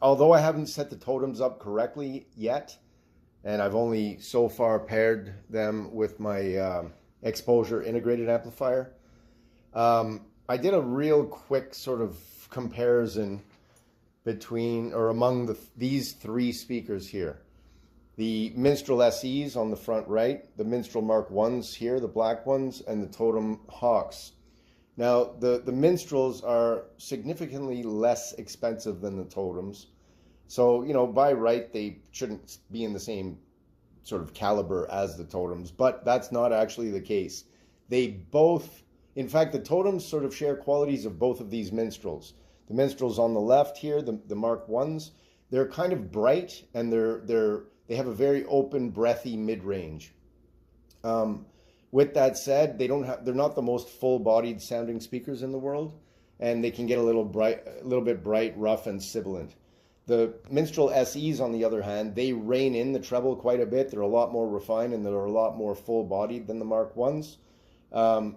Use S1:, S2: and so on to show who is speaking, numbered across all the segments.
S1: although I haven't set the totems up correctly yet, and I've only so far paired them with my exposure integrated amplifier, I did a real quick sort of comparison between or among these three speakers here. The Minstrel SEs on the front right, the Minstrel Mark 1s here, the black ones, and the Totem Hawks. Now, the Minstrels are significantly less expensive than the Totems. So, you know, by right, they shouldn't be in the same sort of caliber as the Totems, but that's not actually the case. They both, in fact, the Totems sort of share qualities of both of these Minstrels. The Minstrels on the left here, the Mark 1s, they're kind of bright, and they have a very open, breathy mid-range. With that said, they're not the most full-bodied sounding speakers in the world, and they can get a little bit bright, rough, and sibilant. The Minstrel SEs, on the other hand, they rein in the treble quite a bit. They're a lot more refined, and they're a lot more full-bodied than the Mark 1s.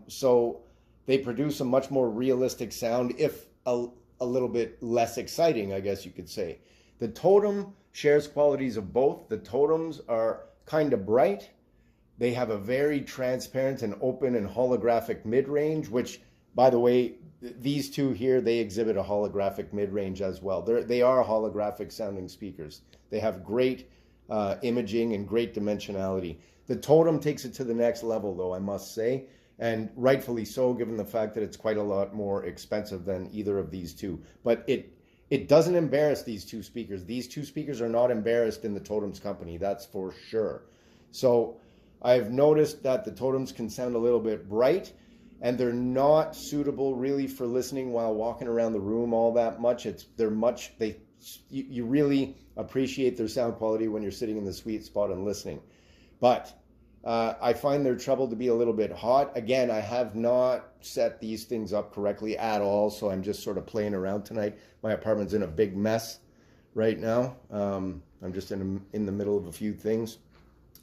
S1: So they produce a much more realistic sound, if a little bit less exciting, I guess you could say. The Totem shares qualities of both. The Totems are kind of bright. They have a very transparent and open and holographic mid-range, which, by the way, these two here, they exhibit a holographic mid-range as well. They are holographic sounding speakers. They have great imaging and great dimensionality. The Totem takes it to the next level, though, I must say, and rightfully so, given the fact that it's quite a lot more expensive than either of these two. But it doesn't embarrass these two speakers. These two speakers are not embarrassed in the Totems company, that's for sure. So I've noticed that the Totems can sound a little bit bright, and they're not suitable really for listening while walking around the room all that much. You really appreciate their sound quality when you're sitting in the sweet spot and listening. But I find their treble to be a little bit hot. Again, I have not set these things up correctly at all, so I'm just sort of playing around tonight. My apartment's in a big mess right now. I'm just in the middle of a few things.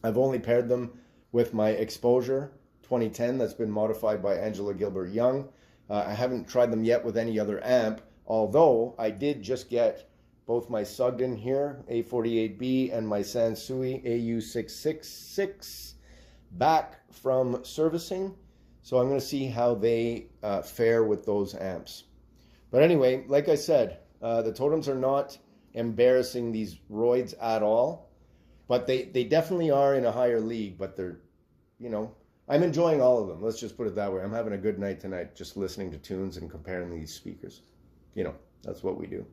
S1: I've only paired them with my Exposure 2010 that's been modified by Angela Gilbert Young. I haven't tried them yet with any other amp, although I did just get both my Sugden here, A48B, and my Sansui AU666 back from servicing. So I'm going to see how they fare with those amps. But anyway, like I said, the Totems are not embarrassing these Royds at all. But they definitely are in a higher league, but they're, you know, I'm enjoying all of them. Let's just put it that way. I'm having a good night tonight just listening to tunes and comparing these speakers. You know, that's what we do.